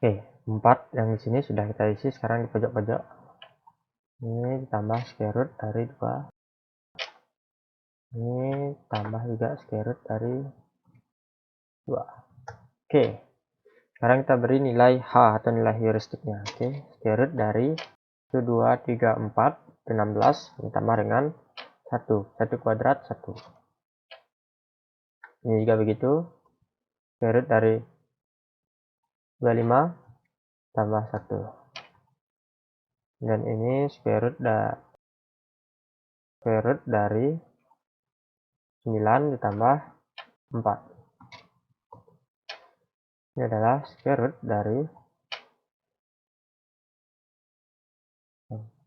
Oke, 4 yang di sini sudah kita isi. Sekarang di pojok-pojok. Ini ditambah square root dari 2. Ini tambah juga square root dari 2. Oke, sekarang kita beri nilai H atau nilai heuristiknya. Oke, square root dari 1, 2, 3, 4, 16 ditambah dengan 1. 1 kuadrat 1. Ini juga begitu. Square root dari 25 tambah 1. Dan ini square root dari 9 ditambah 4. Ini adalah square root dari,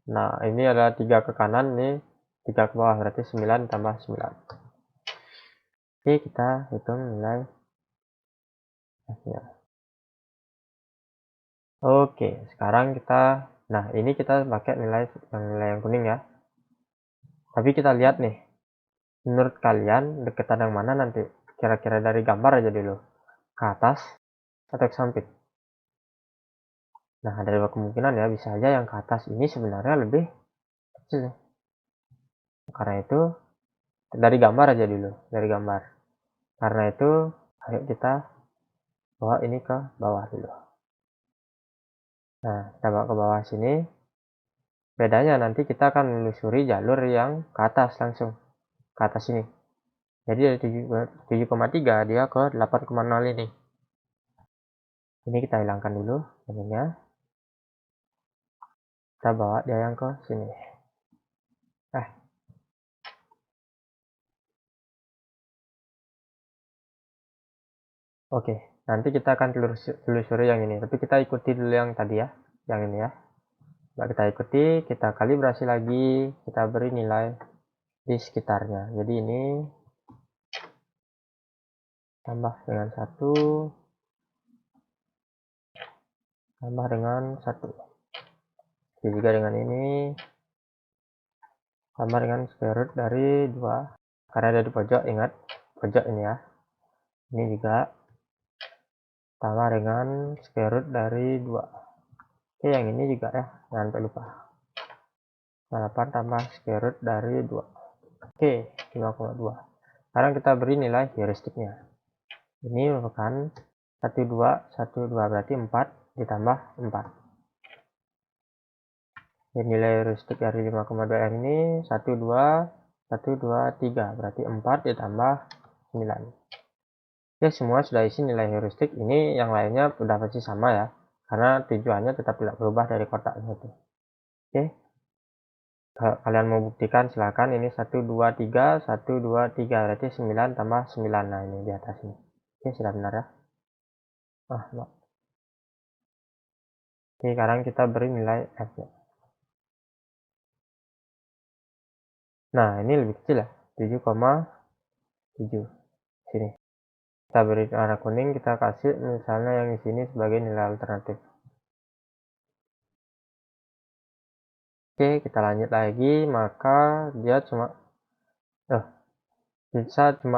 nah ini adalah 3 ke kanan, ini 3 ke bawah, berarti 9 tambah 9. Oke, kita hitung nilai F-nya. Oke, sekarang kita, nah ini kita pakai nilai yang kuning ya. Tapi kita lihat nih, menurut kalian deketan yang mana nanti? Kira-kira dari gambar aja dulu. Ke atas atau ke samping? Nah, ada dua kemungkinan ya, bisa aja yang ke atas ini sebenarnya lebih kecil. Karena itu, dari gambar aja dulu, dari gambar. Karena itu, ayo kita bawa ini ke bawah dulu. Nah, kita bawa ke bawah sini. Bedanya nanti kita akan menelusuri jalur yang ke atas langsung. Ke atas ini. Jadi dari 7,3 dia ke 8,0 ini. Ini kita hilangkan dulu ininya. Kita bawa dia yang ke sini. Oke, nanti kita akan telusuri yang ini. Tapi kita ikuti dulu yang tadi ya. Yang ini ya. Nah, kita ikuti, kita kalibrasi lagi, kita beri nilai di sekitarnya. Jadi ini tambah dengan 1, tambah dengan 1. Jadi juga dengan ini tambah dengan square root dari 2. Karena ada di pojok, ingat pojok ini ya. Ini juga tambah dengan square root dari 2. Oke, yang ini juga ya, jangan sampai lupa. 8 tambah square root dari 2. Oke, 5,2. Sekarang kita beri nilai heuristiknya. Ini merupakan 1, 2, 1, 2, berarti 4 ditambah 4. Dan nilai heuristik dari 5,2 ini 1, 2, 1, 2, 3, berarti 4 ditambah 9. Oke, semua sudah isi nilai heuristik. Ini yang lainnya sudah pasti sama ya, karena tujuannya tetap tidak berubah dari kotaknya itu. Oke, kalau kalian mau buktikan silahkan. Ini 1, 2, 3, 1, 2, 3, berarti 9 tambah 9. Nah, ini di atas ini. Oke, sudah benar ya. No. Oke, sekarang kita beri nilai F-nya. Nah, ini lebih kecil ya, 7,7. Sini. Kita beri warna kuning, kita kasih misalnya yang di sini sebagai nilai alternatif. Oke, kita lanjut lagi, maka dia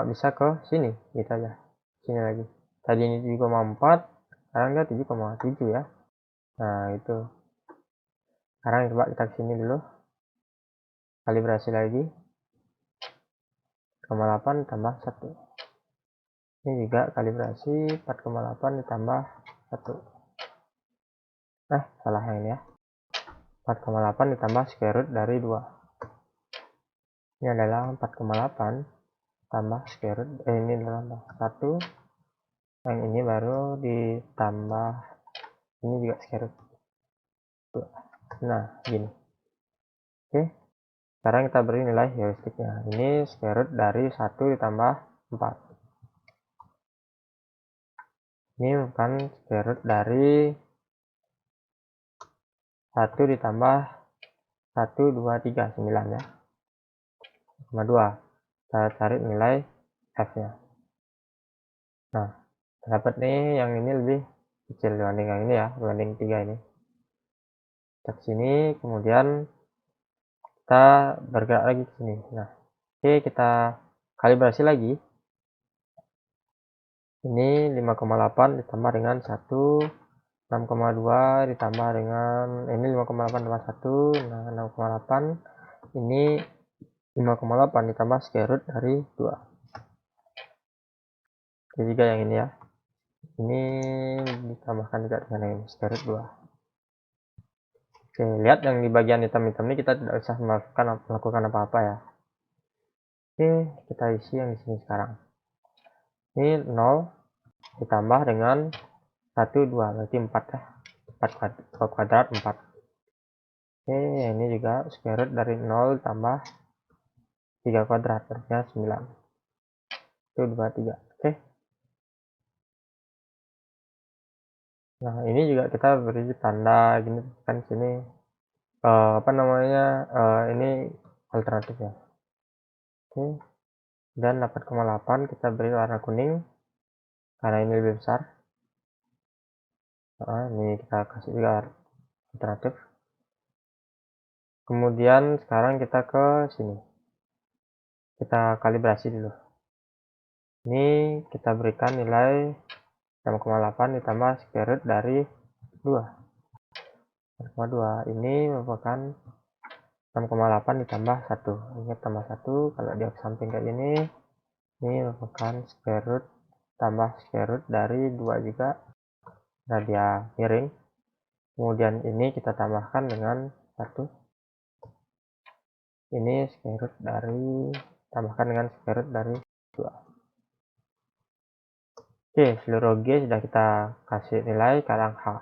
bisa ke sini, gitu aja. Sini lagi. Tadi ini 7,4, sekarang dia 7,7 ya. Nah, itu. Sekarang coba kita ke sini dulu. Kalibrasi lagi. 4,8 tambah 1. Ini juga kalibrasi 4,8 ditambah 1. Salah yang ini ya. 4,8 ditambah square root dari 2. Ini adalah 4,8 tambah square root, ini adalah 1, yang ini baru ditambah ini juga square root 2. Nah, gini. Oke, sekarang kita beri nilai heuristiknya. Ini square root dari 1 ditambah 4. Ini bukan square root dari 1 ditambah 1, 2, 3, 9 ya. 2. Kita cari nilai F-nya. Nah, dapat nih yang ini lebih kecil dibanding yang ini ya, dibanding 3 ini. Kita ke sini, kemudian kita bergerak lagi ke sini. Nah, oke, kita kalibrasi lagi. Ini 5,8 ditambah dengan 1, 6,2 ditambah dengan ini 5,8 tambah 1, nah 6,8. Ini 5,8 ditambah square root dari 2. Jadi juga yang ini ya. Ini ditambahkan juga dengan yang square root 2. Oke, lihat yang di bagian hitam-hitam ini kita tidak usah melakukan apa-apa ya. Oke, kita isi yang di sini sekarang. Ini 0 ditambah dengan 1, 2, berarti 4 ya. 4 kuadrat 4. Oke, ini juga square root dari 0 tambah 3 kuadrat, artinya 9. 1, 2, 3. Oke. Nah, ini juga kita beri tanda gini kan sini apa namanya? Ini alternatif ya. Oke. Dan 8,8 kita beri warna kuning karena ini lebih besar. Ini kita kasih juga alternatif. Kemudian sekarang kita ke sini. Kita kalibrasi dulu. Ini kita berikan nilai 6,8 ditambah square root dari 2. 2. Ini merupakan 6,8 ditambah 1. Ingat tambah 1, kalau dia ke samping kayak ini merupakan square root tambah square root dari 2 juga. Nah, dia miring. Kemudian ini kita tambahkan dengan 1. Ini square root dari, tambahkan dengan square root dari 2. Oke, seluruh G sudah kita kasih nilai kadang H.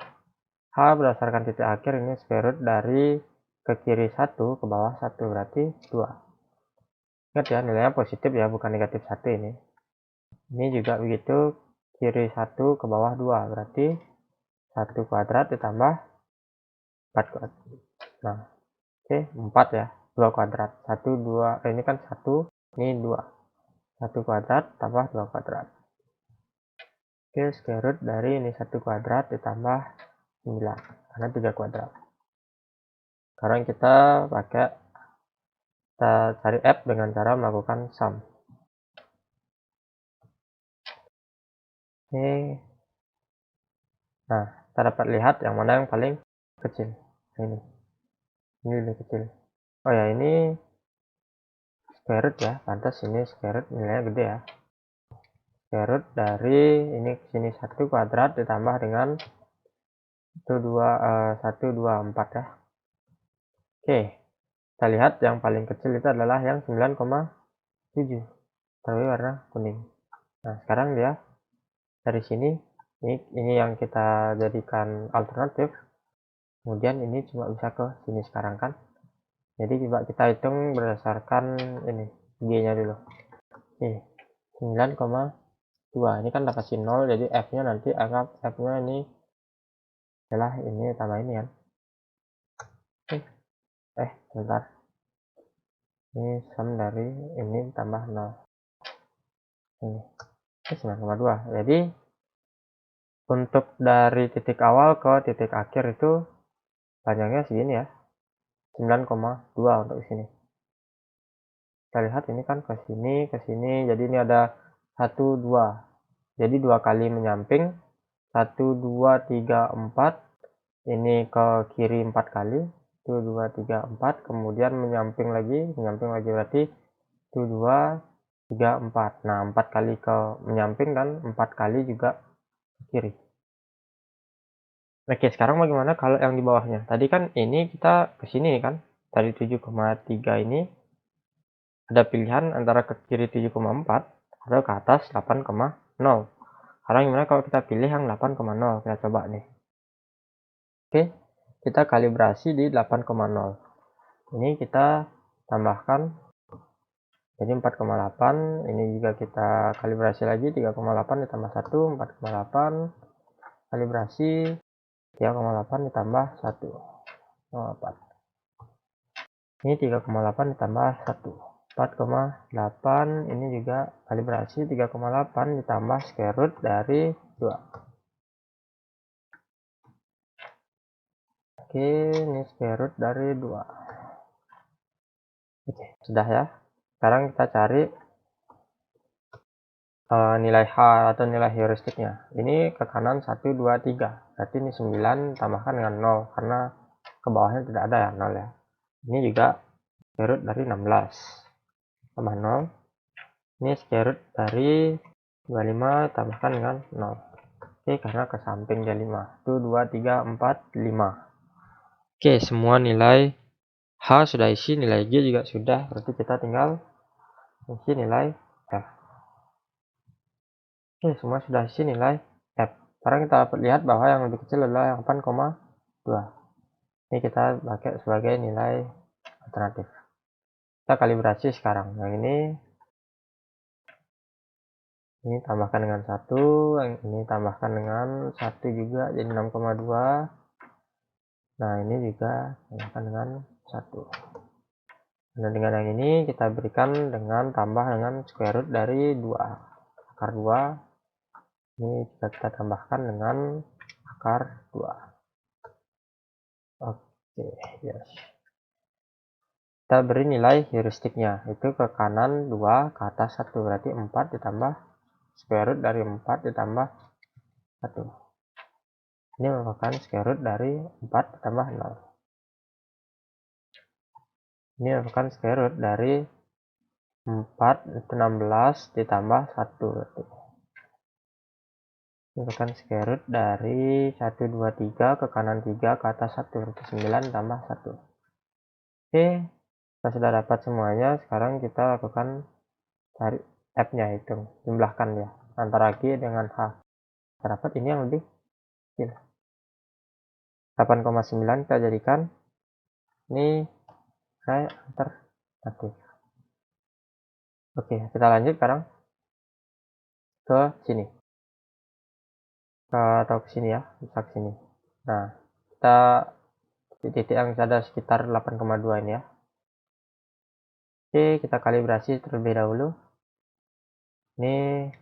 H berdasarkan titik akhir ini square root dari ke kiri 1 ke bawah 1 berarti 2. Ingat ya, nilainya positif ya, bukan negatif 1 ini. Ini juga begitu, kiri 1 ke bawah 2 berarti 1 kuadrat ditambah 4 kuadrat. Nah, oke, 4 ya, 2 kuadrat. 1, 2, ini kan 1, ini 2. 1 kuadrat tambah 2 kuadrat. Oke, square root dari ini 1 kuadrat ditambah 9, karena 3 kuadrat. Sekarang kita cari F dengan cara melakukan sum. Oke. Nah, kita dapat lihat yang mana yang paling kecil. Ini lebih kecil. Oh ya, ini square root ya, pantas ini square root nilainya gede ya. Square root dari ini ke sini 1 kuadrat ditambah dengan 1, 2, 4 ya. Oke, kita lihat yang paling kecil itu adalah yang 9,7, tapi warna kuning. Nah, sekarang dia dari sini ini yang kita jadikan alternatif. Kemudian ini cuma bisa ke sini sekarang kan. Jadi coba kita hitung berdasarkan ini G-nya dulu. Oke, 9,2. Ini kan dapat 0, jadi F-nya nanti anggap F-nya ini adalah ini tambah ini kan. Bentar. Ini sum dari ini tambah 0. Ini 9,2. Jadi untuk dari titik awal ke titik akhir itu panjangnya segini ya. 9,2 untuk sini. Kita lihat ini kan ke sini, jadi ini ada 1, 2. Jadi 2 kali menyamping, 1, 2, 3, 4. Ini ke kiri 4 kali, 1, 2, 3, 4. Kemudian menyamping lagi berarti 1, 2, 3, 4. Nah, 4 kali ke menyamping dan 4 kali juga ke kiri. Oke, sekarang bagaimana kalau yang di bawahnya? Tadi kan ini kita ke sini kan, dari 7,3 ini ada pilihan antara ke kiri 7,4 atau ke atas 8,0. Sekarang gimana kalau kita pilih yang 8,0? Kita coba nih. Oke, kita kalibrasi di 8,0. Ini kita tambahkan jadi 4,8. Ini juga kita kalibrasi lagi 3,8 ditambah 1, 4,8. Kalibrasi 3,8 ditambah 1,4. Ini 3,8 ditambah 1, 4,8. Ini juga kalibrasi 3,8 ditambah square root dari 2. Oke, ini square root dari 2. Oke, sudah ya. Sekarang kita cari nilai H atau nilai heuristiknya. Ini ke kanan 1, 2, 3. Berarti ini 9 tambahkan dengan 0 karena ke bawahnya tidak ada ya 0 ya. Ini juga square root dari 16 tambah 0. Ini square root dari 25 tambahkan dengan 0. Oke, karena ke samping dia 5. 1, 2, 3, 4, 5. Oke, semua nilai H sudah isi, nilai G juga sudah. Berarti kita tinggal isi nilai F. Oke, semua sudah isi nilai F. Sekarang kita dapat lihat bahwa yang lebih kecil adalah yang 8,2. Ini kita pakai sebagai nilai alternatif. Kita kalibrasi sekarang. Yang ini tambahkan dengan 1, yang ini tambahkan dengan 1 juga jadi 6,2. Nah, ini juga tambahkan dengan 1. Nah, dengan yang ini kita berikan dengan tambah dengan square root dari 2. Akar 2. Ini juga kita tambahkan dengan akar 2. Oke, yes. Kita beri nilai heuristiknya, itu ke kanan 2, ke atas 1. Berarti 4 ditambah square root dari 4 ditambah 1. Ini merupakan square root dari 4 ditambah 0. Ini merupakan square root dari 4 itu 16 ditambah 1. Berarti ini merupakan square root dari 1, 2, 3 ke kanan 3 ke atas 1. Berarti 9 tambah 1. Oke, kita sudah dapat semuanya. Sekarang kita lakukan cari F-nya, hitung, jumlahkan ya antara G dengan H. Kita dapat ini yang lebih kecil. 8,9 kita jadikan ini kayak alternatif. Oke, kita lanjut sekarang ke sini. Atau ke sini ya, bisa ke sini. Nah, kita titik yang ada sekitar 8,2 ini ya. Oke, kita kalibrasi terlebih dahulu. Ini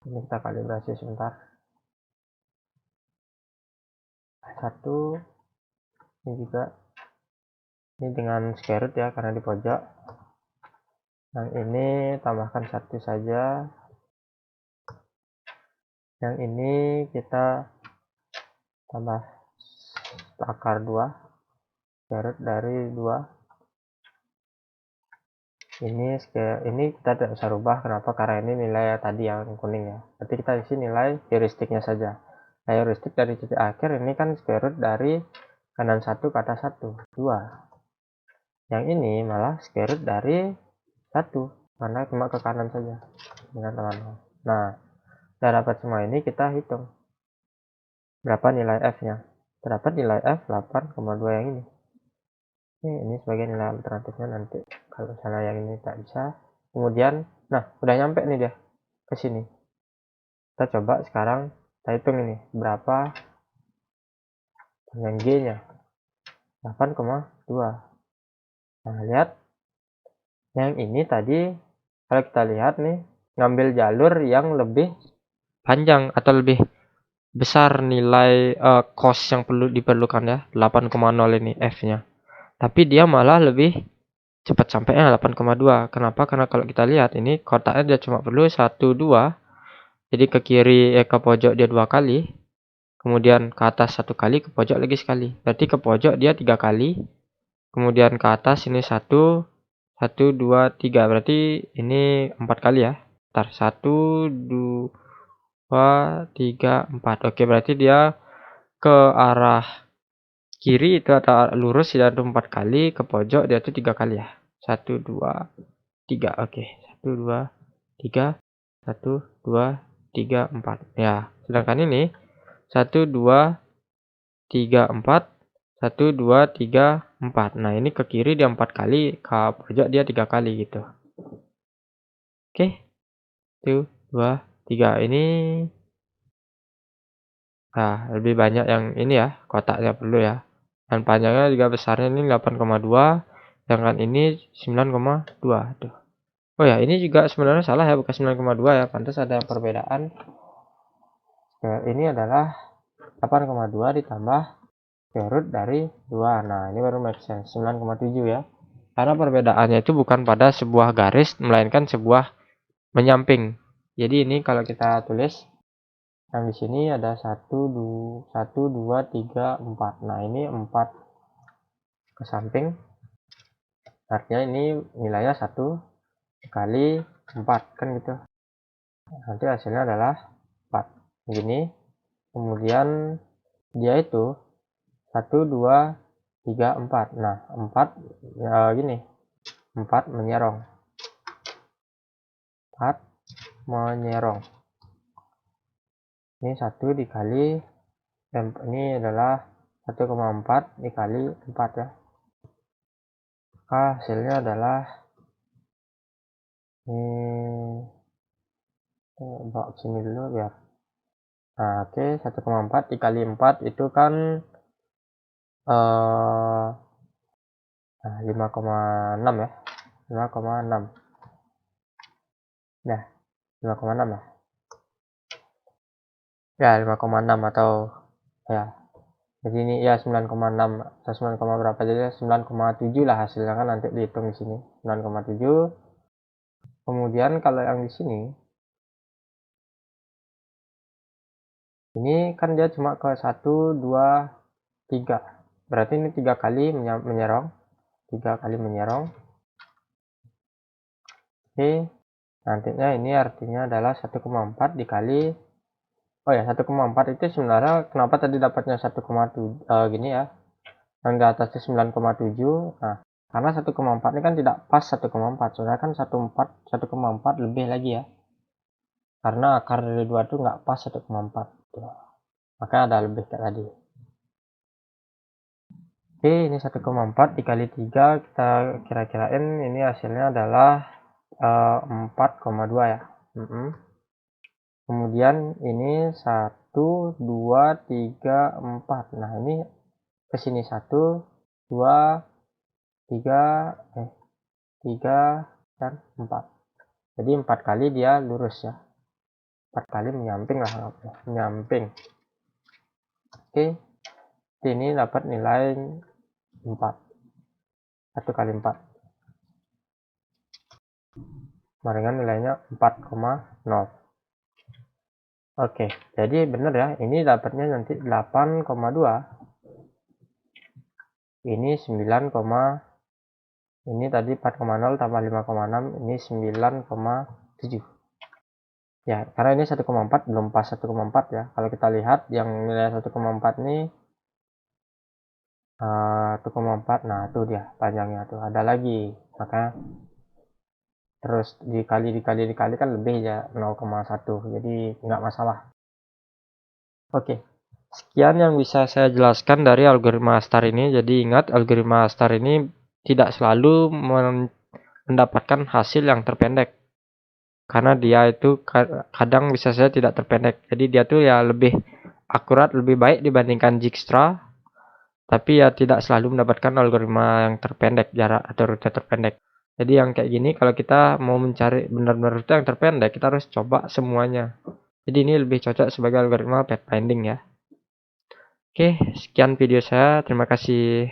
kita kalibrasi sebentar. 1, ini juga ini dengan square root ya karena di pojok. Yang ini tambahkan 1 saja. Yang ini kita tambah akar 2, square root dari 2. Ini kita tidak bisa rubah, kenapa? Karena ini nilai tadi yang kuning ya. Berarti kita isi nilai heuristiknya saja. Nah, heuristik dari titik akhir ini kan square root dari kanan 1 ke atas 1, 2. Yang ini malah square root dari 1 karena cuma ke kanan saja dengan teman-teman. Nah, sudah dapat semua ini, kita hitung berapa nilai F-nya. Terdapat nilai F 8,2 yang ini. Ini sebagai nilai alternatifnya nanti kalau misalnya yang ini tak bisa. Kemudian, nah udah nyampe nih dia ke sini. Kita coba sekarang kita hitung ini berapa yang G nya 8,2. Nah, lihat yang ini tadi kalau kita lihat nih ngambil jalur yang lebih panjang atau lebih besar nilai cost yang diperlukan ya, 8,0 ini F nya. Tapi dia malah lebih cepat sampainya 8,2. Kenapa? Karena kalau kita lihat ini kotaknya dia cuma perlu 1, 2. Jadi ke kiri ke pojok dia 2 kali. Kemudian ke atas 1 kali, ke pojok lagi sekali. Berarti ke pojok dia 3 kali. Kemudian ke atas ini 1, 1, 2, 3. Berarti ini 4 kali ya. Ntar 1, 2, 3, 4. Oke, berarti dia ke arah kiri itu atau lurus dia itu 4 kali, ke pojok dia itu 3 kali ya. 1, 2, 3. Oke, 1, 2, 3, 1, 2, 3, 4. Ya, sedangkan ini 1, 2, 3, 4, 1, 2, 3, 4. Nah, ini ke kiri dia 4 kali, ke pojok dia 3 kali gitu. Oke, 1, 2, 3. Ini lebih banyak yang ini ya, kotaknya perlu ya. Dan panjangnya juga besarnya ini 8,2, sedangkan ini 9,2. Aduh. Oh ya, ini juga sebenarnya salah ya, bukan 9,2 ya, pantas ada perbedaan. Ini adalah 8,2 ditambah square root dari 2. Nah, ini baru make sense, 9,7 ya. Karena perbedaannya itu bukan pada sebuah garis, melainkan sebuah menyamping. Jadi ini kalau kita tulis, yang di sini ada 1, 2, 3, 4. Nah, ini 4 ke samping, artinya ini nilainya 1 kali 4 kan gitu. Nanti hasilnya adalah 4 begini. Kemudian dia itu 1, 2, 3, 4. Nah, 4 gini, 4 menyerong, 4 menyerong. Ini 1 dikali, ini adalah 1,4 dikali 4 ya. Maka hasilnya adalah bawa sini dulu biar. Nah, oke, 1,4 dikali 4 itu kan 5,6 ya. 5,6. Nah, 5,6 ya. Ya, 5,6 atau ya. Jadi ini ya 9,6 atau 9, berapa, jadi 9,7 lah hasilnya kan, nanti dihitung di sini 9,7. Kemudian kalau yang di sini ini kan dia cuma ke 1, 2, 3. Berarti ini 3 kali menyerong. 3 kali menyerong. Oke. Nantinya ini artinya adalah 1,4 dikali, oh ya, 1,4 itu sebenarnya kenapa tadi dapatnya 1,7 gini ya, yang di atasnya 9,7. Nah, karena 1,4 ini kan tidak pas 1,4, soalnya kan 1,4 lebih lagi ya, karena akar dari 2 itu nggak pas 1,4, makanya ada lebih kayak tadi. Oke, ini 1,4 dikali 3, kita kira-kirain ini hasilnya adalah 4,2 ya. Kemudian ini 1, 2, 3, 4. Nah, ini ke sini 1, 2, 3, 3 dan 4. Jadi 4 kali dia lurus ya. 4 kali menyamping lah, menyamping. Oke. Ini dapat nilai 4. 1 kali 4. Barengan nilainya 4,0. Oke, jadi benar ya, ini dapatnya nanti 8,2. Ini 9, ini tadi 4,0 tambah 5,6, ini 9,7. Ya, karena ini 1,4 belum pas 1,4 ya. Kalau kita lihat yang nilai 1,4 ini 1,4. Nah, itu dia panjangnya tuh. Ada lagi. Makanya terus dikali kan lebih ya 0,1. Jadi nggak masalah. Oke. Sekian yang bisa saya jelaskan dari algoritma star ini. Jadi ingat, algoritma star ini tidak selalu mendapatkan hasil yang terpendek. Karena dia itu kadang bisa saja tidak terpendek. Jadi dia tuh ya lebih akurat, lebih baik dibandingkan Dijkstra. Tapi ya tidak selalu mendapatkan algoritma yang terpendek, jarak atau rute terpendek. Jadi yang kayak gini, kalau kita mau mencari benar-benar rute yang terpendek, kita harus coba semuanya. Jadi ini lebih cocok sebagai algoritma pathfinding ya. Oke, sekian video saya. Terima kasih.